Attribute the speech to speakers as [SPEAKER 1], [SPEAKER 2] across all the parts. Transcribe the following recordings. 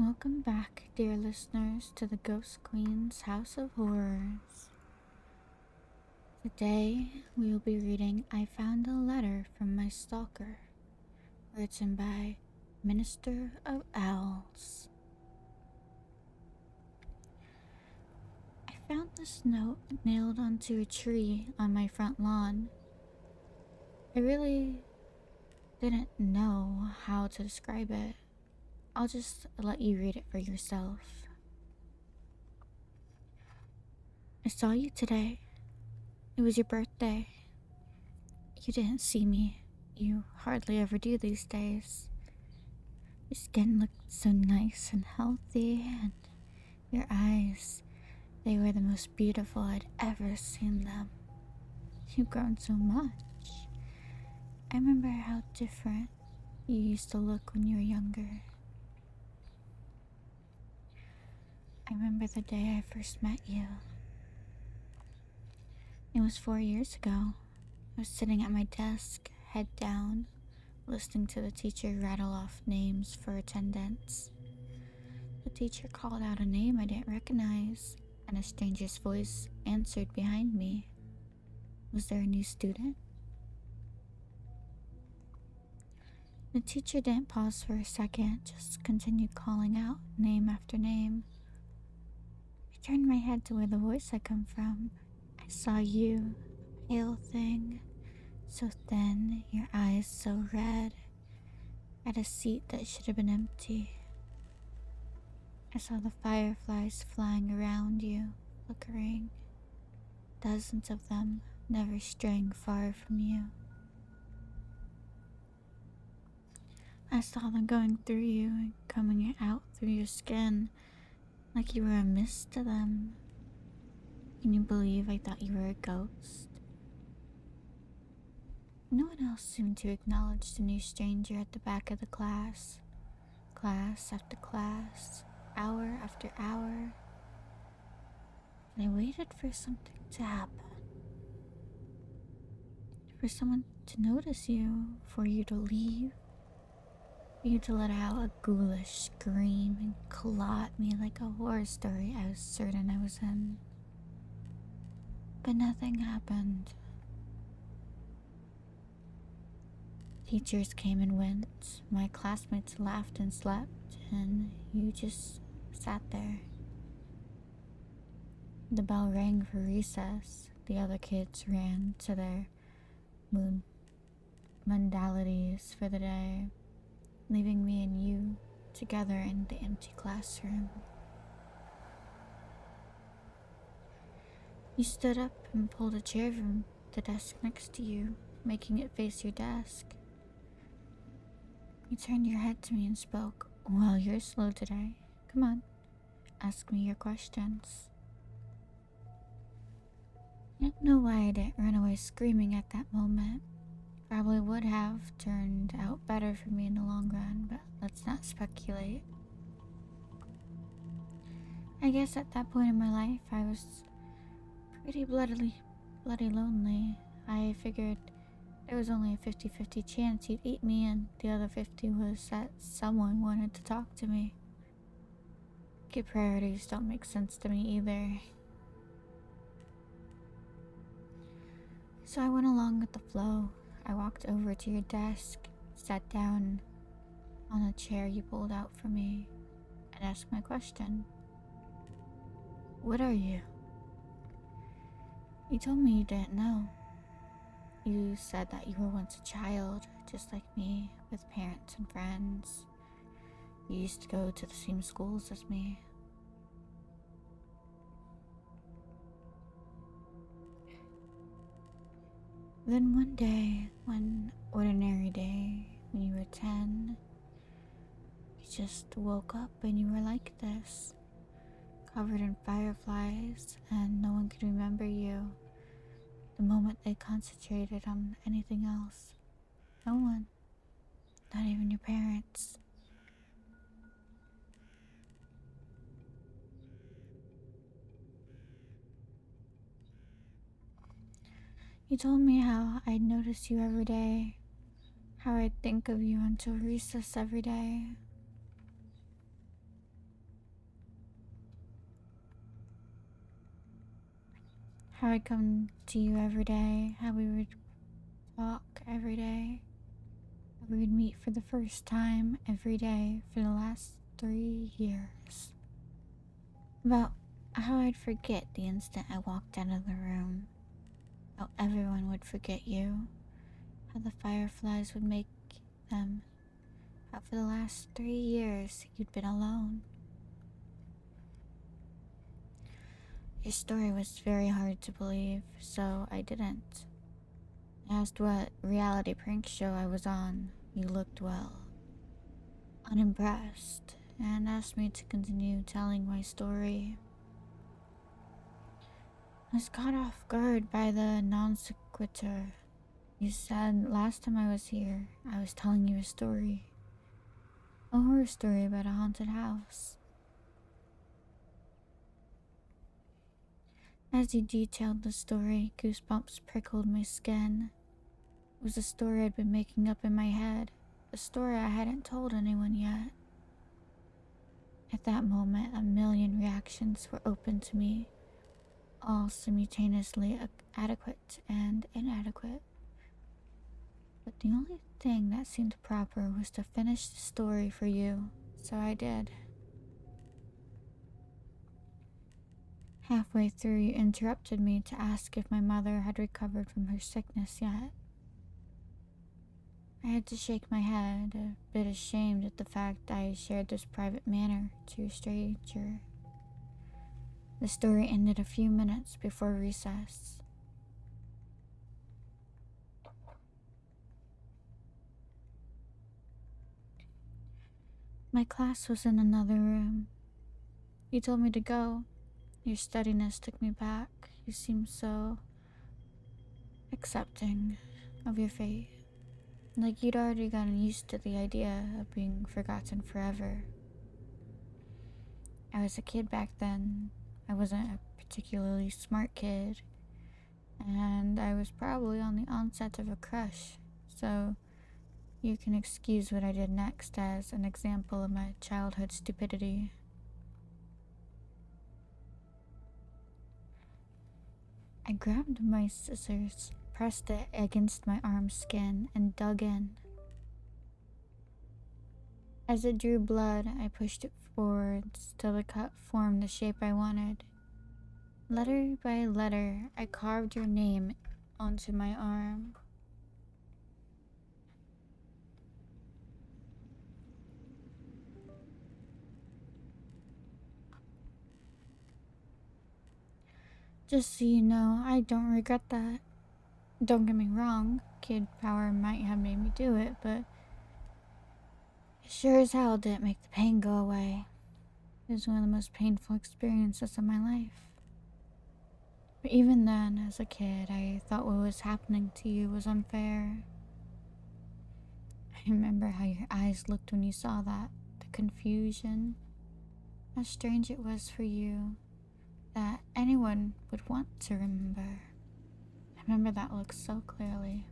[SPEAKER 1] Welcome back, dear listeners, to the Ghost Queen's House of Horrors. Today, we will be reading I Found a Letter from My Stalker, written by Minister of Owls. I found this note nailed onto a tree on my front lawn. I really didn't know how to describe it. I'll just let you read it for yourself. I saw you today. It was your birthday. You didn't see me. You hardly ever do these days. Your skin looked so nice and healthy, and your eyes, they were the most beautiful I'd ever seen them. You've grown so much. I remember how different you used to look when you were younger. I remember the day I first met you. It was 4 years ago. I was sitting at my desk, head down, listening to the teacher rattle off names for attendance. The teacher called out a name I didn't recognize, and a stranger's voice answered behind me. Was there a new student? The teacher didn't pause for a second, just continued calling out name after name. I turned my head to where the voice had come from. I saw you, pale thing, so thin, your eyes so red, at a seat that should have been empty. I saw the fireflies flying around you, flickering, dozens of them, never straying far from you. I saw them going through you and coming out through your skin, like you were a mist to them. Can you believe I thought you were a ghost? No one else seemed to acknowledge the new stranger at the back of the class. Class after class, hour after hour. And I waited for something to happen. For someone to notice you, for you to leave. For you to let out a ghoulish scream and claw at me like a horror story I was certain I was in. But nothing happened. Teachers came and went, my classmates laughed and slept, and you just sat there. The bell rang for recess. The other kids ran to their modalities for the day, leaving me and you together in the empty classroom. You stood up and pulled a chair from the desk next to you, making it face your desk. You turned your head to me and spoke. Well, you're slow today. Come on, ask me your questions. I don't know why I didn't run away screaming at that moment. Probably would have turned out better for me in the long run, but let's not speculate. I guess at that point in my life, I was pretty bloody lonely. I figured there was only a 50-50 chance he'd eat me, and the other 50 was that someone wanted to talk to me. Kid priorities don't make sense to me either. So I went along with the flow. I walked over to your desk, sat down on a chair you pulled out for me, and asked my question. What are you? You told me you didn't know. You said that you were once a child, just like me, with parents and friends. You used to go to the same schools as me. Then one day, one ordinary day, when you were 10, you just woke up and you were like this, covered in fireflies, and no one could remember you the moment they concentrated on anything else. No one. Not even your parents. You told me how I'd notice you every day, how I'd think of you until recess every day. how I'd come to you every day, how we would talk every day, how we would meet for the first time every day for the last 3 years. About how I'd forget the instant I walked out of the room, how everyone would forget you, how the fireflies would make them, how for the last 3 years you'd been alone. Your story was very hard to believe, so I didn't. I asked what reality prank show I was on. You looked, well, unimpressed, and asked me to continue telling my story. I was caught off guard by the non sequitur. You said last time I was here, I was telling you a story. A horror story about a haunted house. As you detailed the story, goosebumps prickled my skin. It was a story I'd been making up in my head, a story I hadn't told anyone yet. At that moment, a million reactions were open to me, all simultaneously adequate and inadequate. But the only thing that seemed proper was to finish the story for you, so I did. Halfway through, you interrupted me to ask if my mother had recovered from her sickness yet. I had to shake my head, a bit ashamed at the fact I shared this private matter to a stranger. The story ended a few minutes before recess. My class was in another room. You told me to go. Your steadiness took me back. You seemed so accepting of your fate. Like you'd already gotten used to the idea of being forgotten forever. I was a kid back then. I wasn't a particularly smart kid. And I was probably on the onset of a crush. So you can excuse what I did next as an example of my childhood stupidity. I grabbed my scissors, pressed it against my arm's skin, and dug in. As it drew blood, I pushed it forwards till the cut formed the shape I wanted. Letter by letter, I carved your name onto my arm. Just so you know, I don't regret that. Don't get me wrong, kid power might have made me do it, but it sure as hell didn't make the pain go away. It was one of the most painful experiences of my life. But even then, as a kid, I thought what was happening to you was unfair. I remember how your eyes looked when you saw that, the confusion. How strange it was for you that anyone would want to remember. I remember that look so clearly.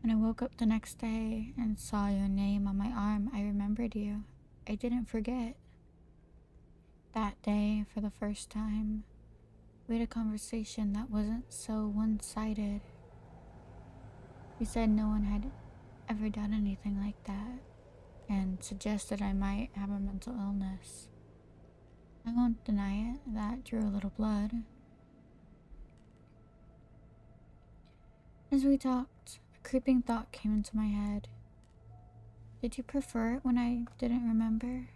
[SPEAKER 1] When I woke up the next day and saw your name on my arm, I remembered you. I didn't forget. That day, for the first time, we had a conversation that wasn't so one-sided. You said no one had ever done anything like that, and suggested I might have a mental illness. I won't deny it, that drew a little blood. As we talked, a creeping thought came into my head. Did you prefer it when I didn't remember?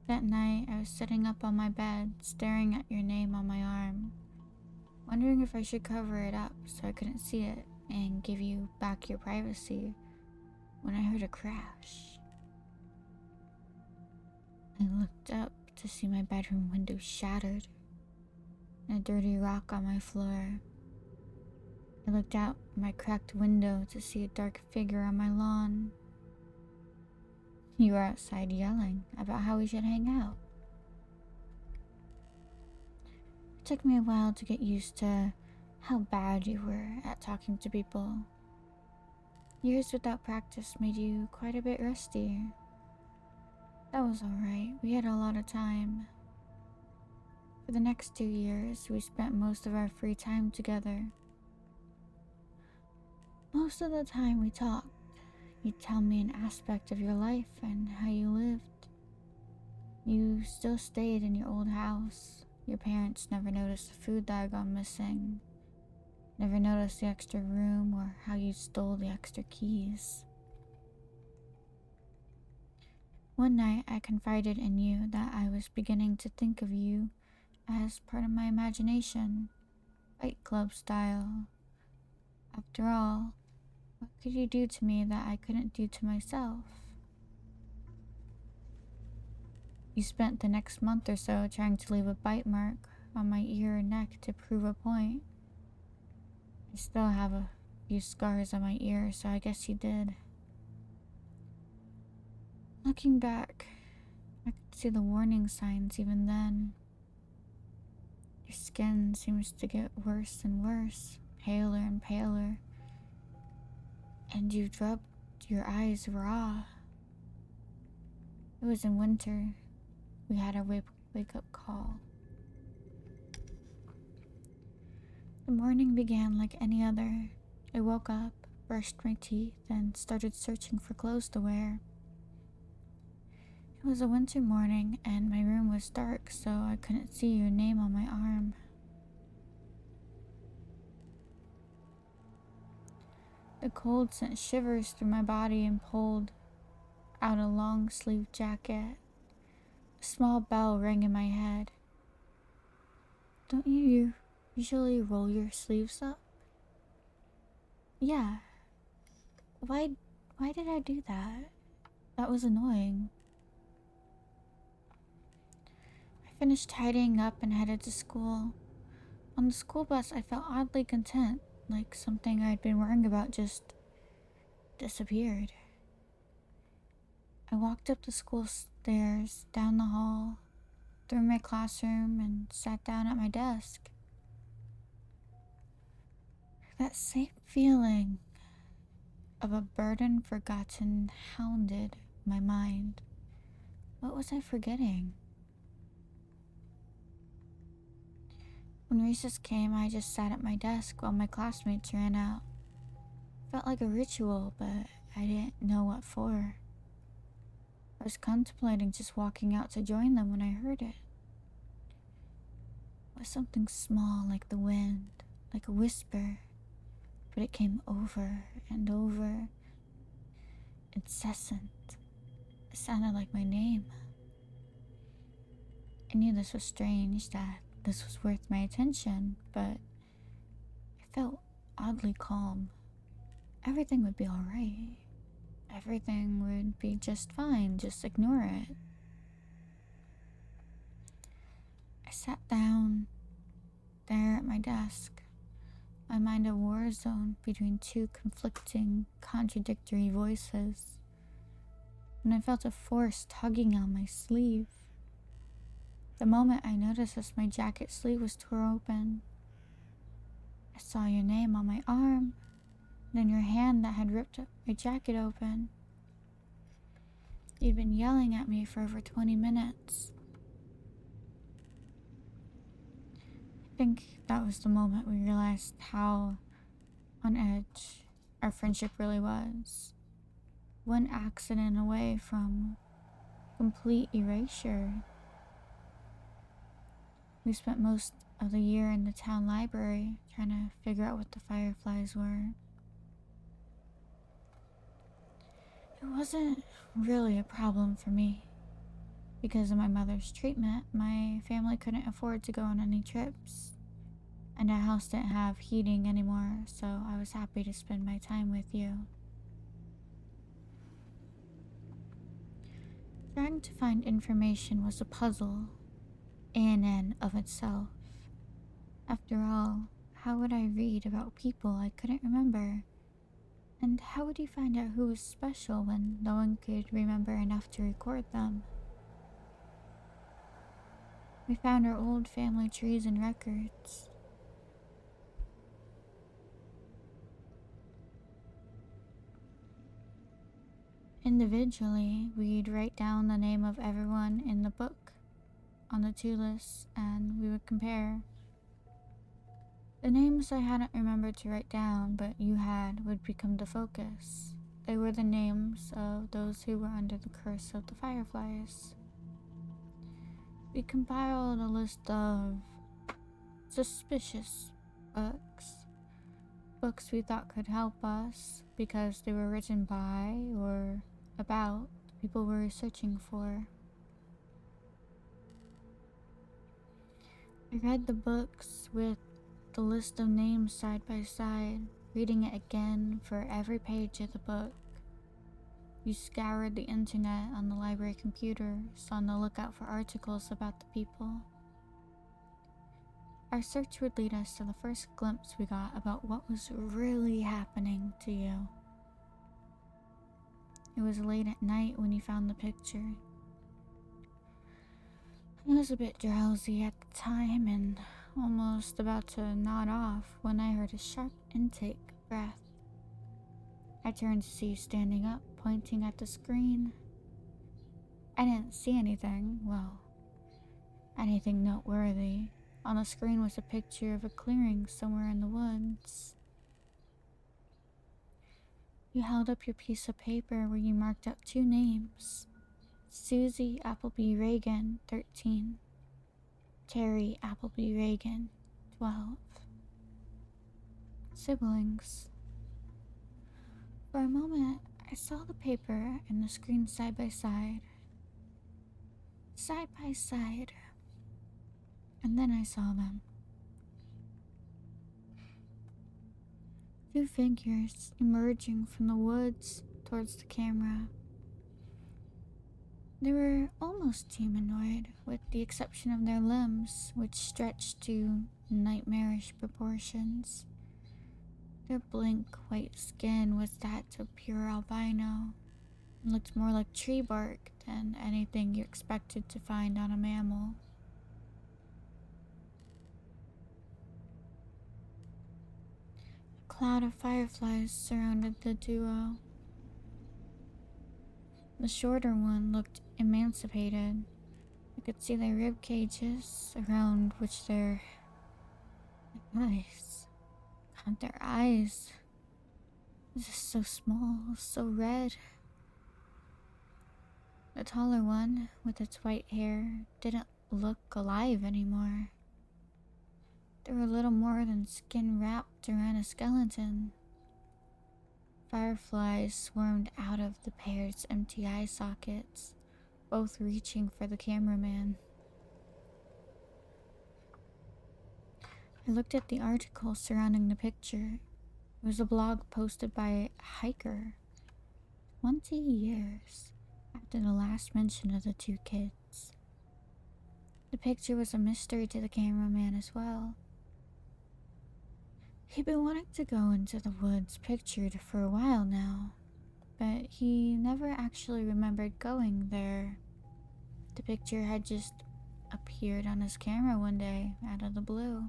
[SPEAKER 1] That night, I was sitting up on my bed, staring at your name on my arm, wondering if I should cover it up so I couldn't see it and give you back your privacy, when I heard a crash. I looked up to see my bedroom window shattered and a dirty rock on my floor. I looked out my cracked window to see a dark figure on my lawn. You were outside yelling about how we should hang out. It took me a while to get used to how bad you were at talking to people. Years without practice made you quite a bit rusty. That was alright, we had a lot of time. For the next 2 years, we spent most of our free time together. Most of the time we talked, you'd tell me an aspect of your life and how you lived. You still stayed in your old house. Your parents never noticed the food that had gone missing, never noticed the extra room or how you stole the extra keys. One night I confided in you that I was beginning to think of you as part of my imagination, Fight Club style. After all, what could you do to me that I couldn't do to myself? You spent the next month or so trying to leave a bite mark on my ear or neck to prove a point. I still have a few scars on my ear, so I guess you did. Looking back, I could see the warning signs even then. Your skin seems to get worse and worse, paler and paler, and you rubbed your eyes raw. It was in winter. We had our wake-up call. The morning began like any other. I woke up, brushed my teeth, and started searching for clothes to wear. It was a winter morning, and my room was dark, so I couldn't see your name on my arm. The cold sent shivers through my body and pulled out a long-sleeved jacket. A small bell rang in my head. Don't you usually roll your sleeves up? Yeah. Why did I do that? That was annoying. I finished tidying up and headed to school. On the school bus, I felt oddly content, like something I'd been worrying about just disappeared. I walked up the school stairs, down the hall, through my classroom, and sat down at my desk. That same feeling of a burden forgotten hounded my mind. What was I forgetting? When recess came, I just sat at my desk while my classmates ran out. It felt like a ritual, but I didn't know what for. I was contemplating just walking out to join them when I heard it. It was something small, like the wind, like a whisper, but it came over and over, incessant. It sounded like my name. I knew this was strange, that this was worth my attention, but I felt oddly calm. Everything would be alright. Everything would be just fine, just ignore it. I sat down there at my desk, my mind a war zone between two conflicting, contradictory voices, when I felt a force tugging on my sleeve. The moment I noticed this, my jacket sleeve was torn open. I saw your name on my arm, then your hand that had ripped my jacket open. You'd been yelling at me for over 20 minutes. I think that was the moment we realized how on edge our friendship really was. One accident away from complete erasure. We spent most of the year in the town library trying to figure out what the fireflies were. It wasn't really a problem for me. Because of my mother's treatment, my family couldn't afford to go on any trips, and our house didn't have heating anymore, so I was happy to spend my time with you. Trying to find information was a puzzle in and of itself. After all, how would I read about people I couldn't remember? And how would you find out who was special when no one could remember enough to record them? We found our old family trees and records. Individually, we'd write down the name of everyone in the book, on the two lists and we would compare. The names I hadn't remembered to write down, but you had, would become the focus. They were the names of those who were under the curse of the fireflies. We compiled a list of suspicious books. Books we thought could help us because they were written by or about the people we were searching for. I read the books with the list of names side by side, reading it again for every page of the book. You scoured the internet on the library computers on the lookout for articles about the people. Our search would lead us to the first glimpse we got about what was really happening to you. It was late at night when you found the picture. I was a bit drowsy at the time and almost about to nod off when I heard a sharp intake of breath. I turned to see you standing up, pointing at the screen. I didn't see anything, well, anything noteworthy. On the screen was a picture of a clearing somewhere in the woods. You held up your piece of paper where you marked out two names. Susie Appleby Reagan, 13. Terry Appleby Reagan, 12. Siblings. For a moment, I saw the paper and the screen side by side. Side by side. And then I saw them. Two figures emerging from the woods towards the camera. They were almost humanoid, with the exception of their limbs, which stretched to nightmarish proportions. Their blank white skin was that of pure albino, and looked more like tree bark than anything you expected to find on a mammal. A cloud of fireflies surrounded the duo. The shorter one looked emancipated. I could see their rib cages, around which their eyes. God, their eyes. Just so small, so red. The taller one, with its white hair, didn't look alive anymore. They were little more than skin wrapped around a skeleton. Fireflies swarmed out of the pair's empty eye sockets, both reaching for the cameraman. I looked at the article surrounding the picture. It was a blog posted by a hiker 20 years after the last mention of the two kids. The picture was a mystery to the cameraman as well. He'd been wanting to go into the woods pictured for a while now, but he never actually remembered going there. The picture had just appeared on his camera one day out of the blue.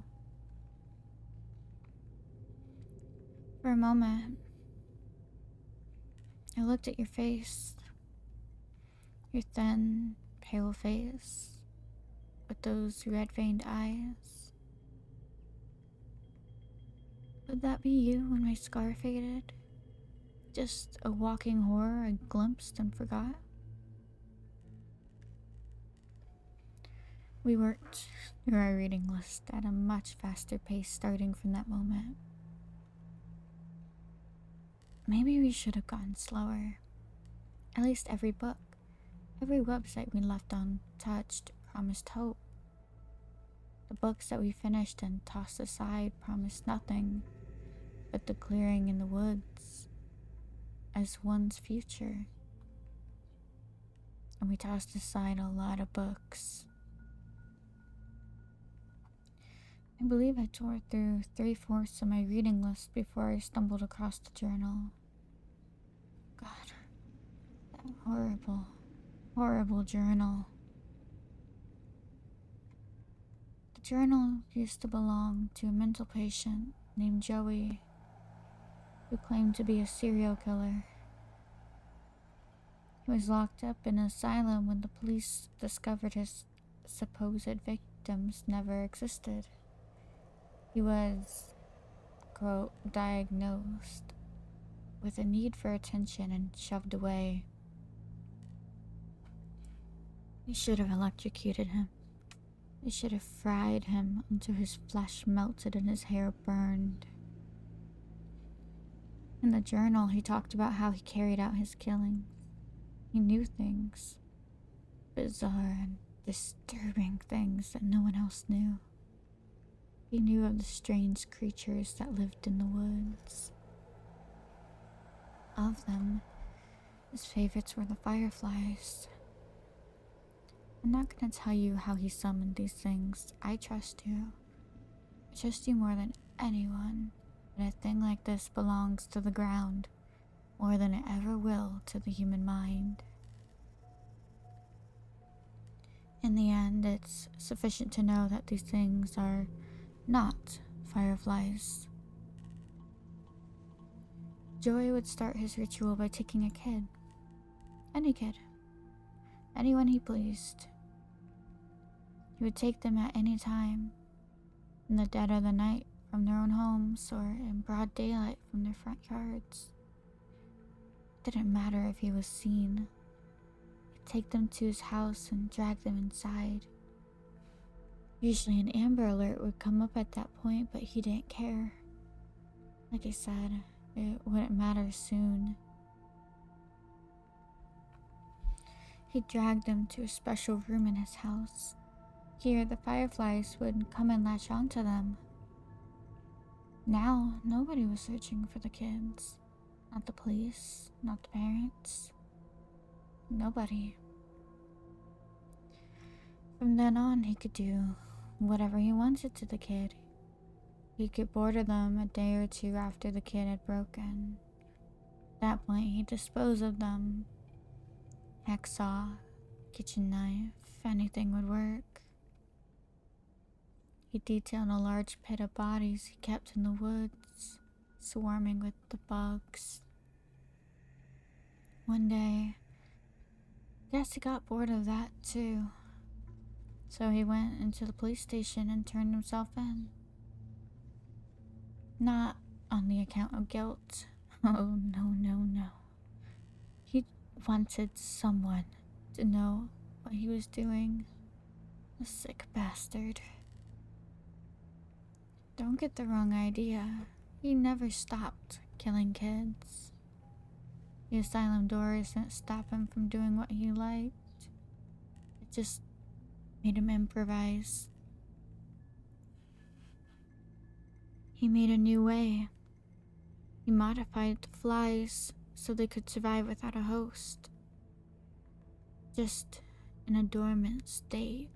[SPEAKER 1] For a moment, I looked at your face. Your thin, pale face with those red-veined eyes. Would that be you when my scar faded? Just a walking horror I glimpsed and forgot? We worked through our reading list at a much faster pace starting from that moment. Maybe we should have gone slower. At least every book, every website we left untouched promised hope. The books that we finished and tossed aside promised nothing but the clearing in the woods as one's future. And we tossed aside a lot of books. I believe I tore through 3/4 of my reading list before I stumbled across the journal. God, that horrible, horrible journal. The journal used to belong to a mental patient named Joey, who claimed to be a serial killer. He was locked up in an asylum when the police discovered his supposed victims never existed. He was, quote, diagnosed with a need for attention and shoved away. They should have electrocuted him. They should have fried him until his flesh melted and his hair burned. In the journal, he talked about how he carried out his killings. He knew things, bizarre and disturbing things that no one else knew. He knew of the strange creatures that lived in the woods. Of them, his favorites were the fireflies. I'm not gonna tell you how he summoned these things. I trust you. I trust you more than anyone. But a thing like this belongs to the ground more than it ever will to the human mind. In the end, it's sufficient to know that these things are not fireflies. Joy would start his ritual by taking a kid. Any kid. Anyone he pleased. He would take them at any time, in the dead of the night from their own homes or in broad daylight from their front yards. It didn't matter if he was seen. He'd take them to his house and drag them inside. Usually an Amber Alert would come up at that point, but he didn't care. Like I said, it wouldn't matter soon. He dragged them to a special room in his house. Here, the fireflies would come and latch onto them. Now, nobody was searching for the kids. Not the police, not the parents. Nobody. From then on, he could do whatever he wanted to the kid. He'd get bored of them a day or two after the kid had broken. At that point, he'd dispose of them. Hacksaw, kitchen knife, anything would work. He detailed a large pit of bodies he kept in the woods, swarming with the bugs. One day, I guess he got bored of that too. So he went into the police station and turned himself in. Not on the account of guilt. Oh, no. He wanted someone to know what he was doing. A sick bastard. Don't get the wrong idea. He never stopped killing kids. The asylum doors didn't stop him from doing what he liked. It just made him improvise. He made a new way. He modified the flies so they could survive without a host. Just in a dormant state.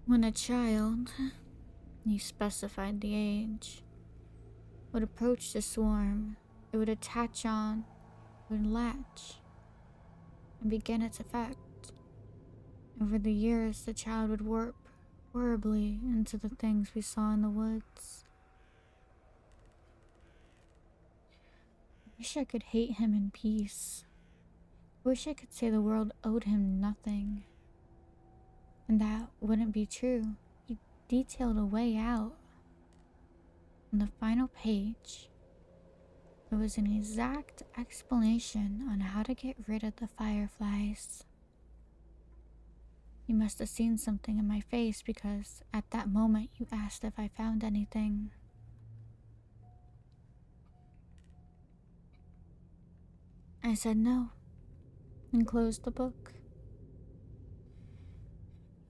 [SPEAKER 1] When a child, he specified the age, would approach the swarm, it would attach on, it would latch, and begin its effect. Over the years, the child would warp horribly into the things we saw in the woods. I wish I could hate him in peace. I wish I could say the world owed him nothing. And that wouldn't be true. He detailed a way out. On the final page, there was an exact explanation on how to get rid of the fireflies. You must have seen something in my face because at that moment you asked if I found anything. I said no and closed the book.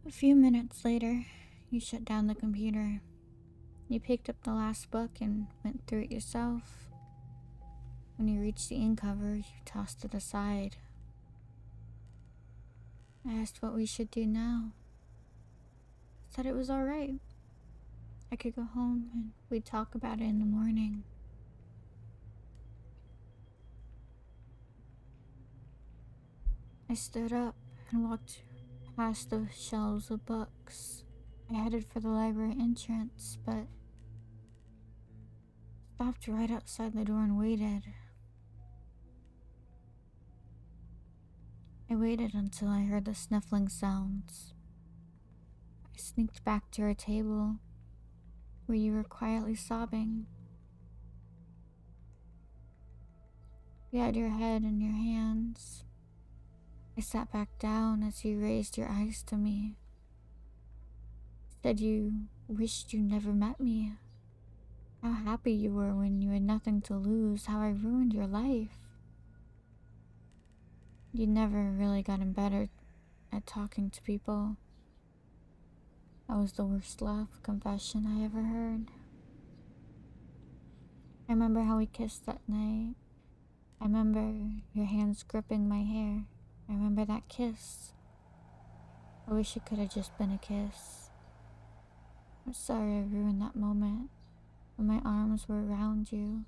[SPEAKER 1] A few minutes later, you shut down the computer. You picked up the last book and went through it yourself. When you reached the end cover, you tossed it aside. I asked what we should do now. Said it was alright. I could go home and we'd talk about it in the morning. I stood up and walked past the shelves of books. I headed for the library entrance, but stopped right outside the door and waited. I waited until I heard the sniffling sounds. I sneaked back to our table, where you were quietly sobbing. You had your head in your hands. I sat back down as you raised your eyes to me. Said you wished you never met me. How happy you were when you had nothing to lose, how I ruined your life. You never really gotten better at talking to people. That was the worst love confession I ever heard. I remember how we kissed that night. I remember your hands gripping my hair. I remember that kiss. I wish it could have just been a kiss. I'm sorry I ruined that moment when my arms were around you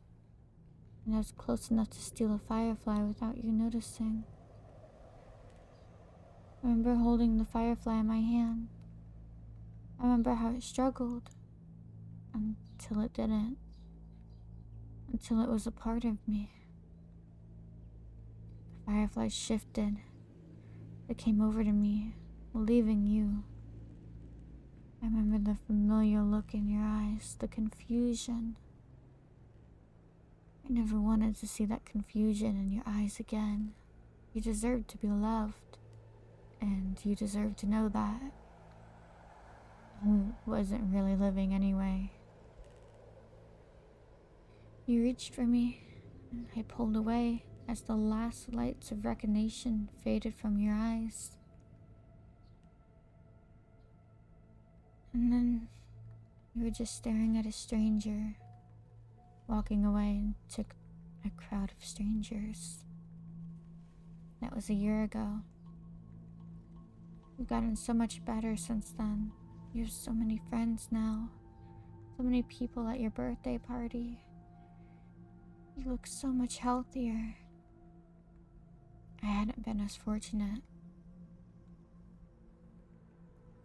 [SPEAKER 1] and I was close enough to steal a firefly without you noticing. I remember holding the firefly in my hand. I remember how it struggled until it didn't, until it was a part of me. The firefly shifted. It came over to me, leaving you. I remember the familiar look in your eyes, the confusion. I never wanted to see that confusion in your eyes again. You deserved to be loved, and you deserved to know that. I wasn't really living anyway. You reached for me, and I pulled away as the last lights of recognition faded from your eyes. And then you were just staring at a stranger, walking away into a crowd of strangers. That was a year ago. You've gotten so much better since then. You have so many friends now. So many people at your birthday party. You look so much healthier. I hadn't been as fortunate.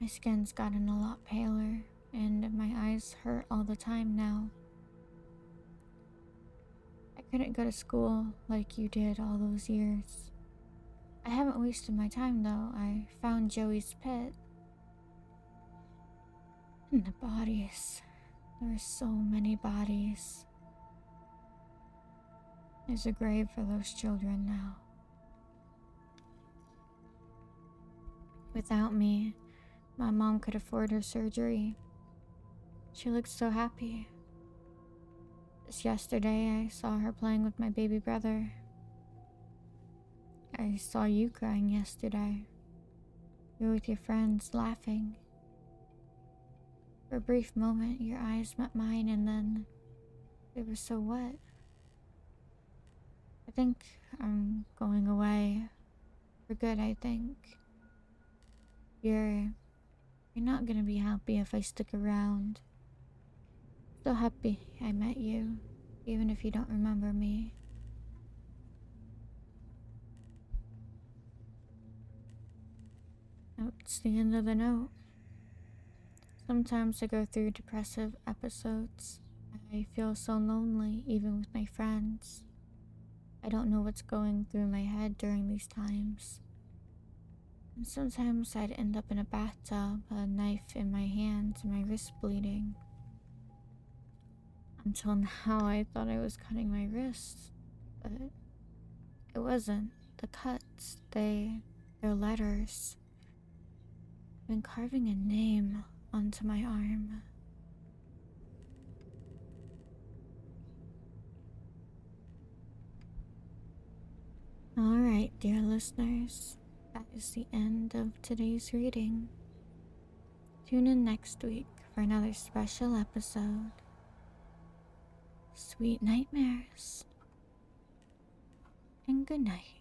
[SPEAKER 1] My skin's gotten a lot paler, and my eyes hurt all the time now. I couldn't go to school like you did all those years. I haven't wasted my time though. I found Joey's pit. And the bodies. There were so many bodies. There's a grave for those children now. Without me, my mom could afford her surgery. She looked so happy. Just yesterday, I saw her playing with my baby brother. I saw you crying yesterday. You were with your friends, laughing. For a brief moment, your eyes met mine, and then they were so wet. I think I'm going away. For good, I think. You're not gonna be happy if I stick around. So happy I met you, even if you don't remember me. That's the end of the note. Sometimes I go through depressive episodes. I feel so lonely, even with my friends. I don't know what's going through my head during these times. And sometimes I'd end up in a bathtub, a knife in my hand, and my wrist bleeding. Until now, I thought I was cutting my wrists, but it wasn't. The cuts, they're letters. I've been carving a name onto my arm. Alright, dear listeners, that is the end of today's reading. Tune in next week for another special episode. Sweet nightmares, and good night.